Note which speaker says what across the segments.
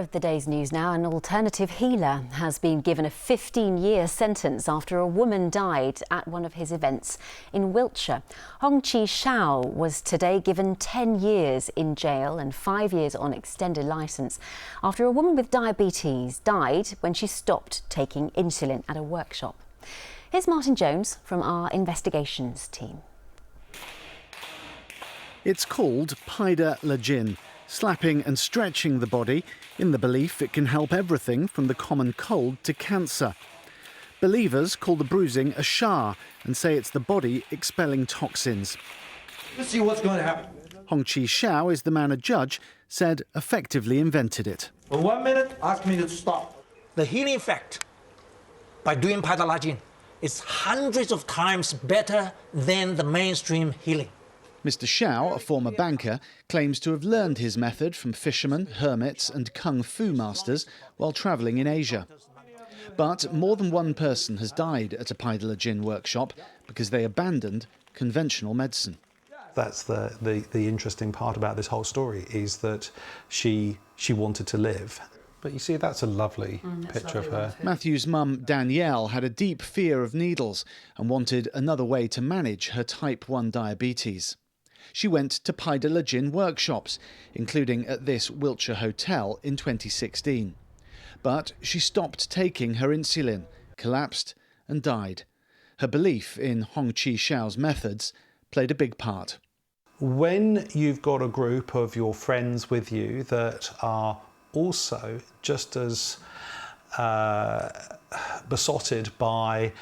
Speaker 1: of the day's news now. An alternative healer has been given a 15-year sentence after a woman died at one of his events in Wiltshire. Hongchi Xiao was today given 10 years in jail and 5 years on extended licence after a woman with diabetes died when she stopped taking insulin at a workshop. Here's Martin Jones from our investigations team.
Speaker 2: It's called paida lajin, slapping and stretching the body in the belief it can help everything from the common cold to cancer. Believers call the bruising a sha and say it's the body expelling toxins.
Speaker 3: Let's see what's going to happen.
Speaker 2: Hongchi Xiao is the man a judge said effectively invented it.
Speaker 3: For 1 minute, ask me to stop.
Speaker 4: The healing effect by doing paida lajin is hundreds of times better than the mainstream healing.
Speaker 2: Mr. Xiao, a former banker, claims to have learned his method from fishermen, hermits and kung fu masters while travelling in Asia. But more than one person has died at a paida lajin workshop because they abandoned conventional medicine.
Speaker 5: That's the interesting part about this whole story, is that she wanted to live. But you see, that's a lovely picture of her.
Speaker 2: Matthew's mum, Danielle, had a deep fear of needles and wanted another way to manage her type 1 diabetes. She went to paida lajin workshops, including at this Wiltshire hotel in 2016. But she stopped taking her insulin, collapsed and died. Her belief in Hongchi Xiao's methods played a big part.
Speaker 5: When you've got a group of your friends with you that are also just as besotted by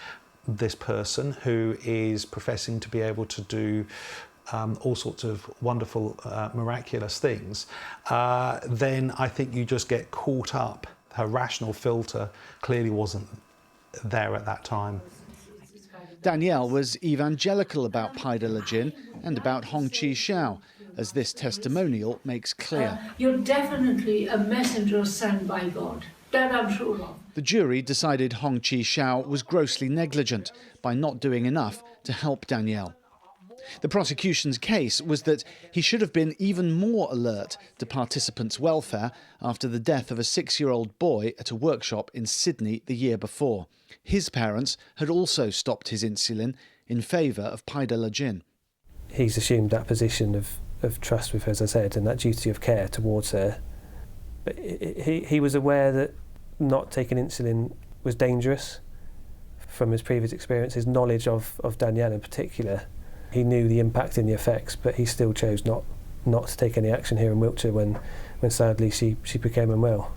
Speaker 5: this person who is professing to be able to do all sorts of wonderful, miraculous things, then I think you just get caught up. Her rational filter clearly wasn't there at that time.
Speaker 2: Danielle was evangelical about paida lajin and about Hongchi Xiao, as this testimonial makes clear.
Speaker 6: You're definitely a messenger sent by God. That I'm sure of.
Speaker 2: The jury decided Hongchi Xiao was grossly negligent by not doing enough to help Danielle. The prosecution's case was that he should have been even more alert to participants' welfare after the death of a 6-year-old boy at a workshop in Sydney the year before. His parents had also stopped his insulin in favour of paida lajin.
Speaker 7: He's assumed that position of trust with her, as I said, and that duty of care towards her. But he was aware that not taking insulin was dangerous from his previous experience, his knowledge of Danielle in particular. He knew the impact and the effects, but he still chose not to take any action here in Wiltshire when sadly she became unwell.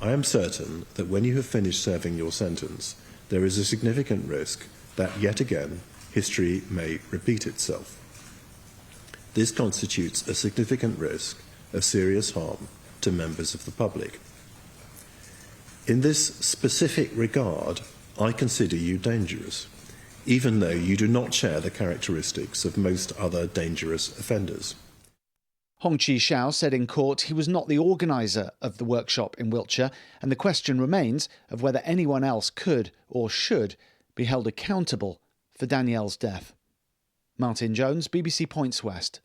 Speaker 8: I am certain that when you have finished serving your sentence, there is a significant risk that yet again history may repeat itself. This constitutes a significant risk of serious harm to members of the public. In this specific regard, I consider you dangerous, even though you do not share the characteristics of most other dangerous offenders.
Speaker 2: Hongchi Xiao said in court he was not the organiser of the workshop in Wiltshire, and the question remains of whether anyone else could or should be held accountable for Danielle's death. Martin Jones, BBC Points West.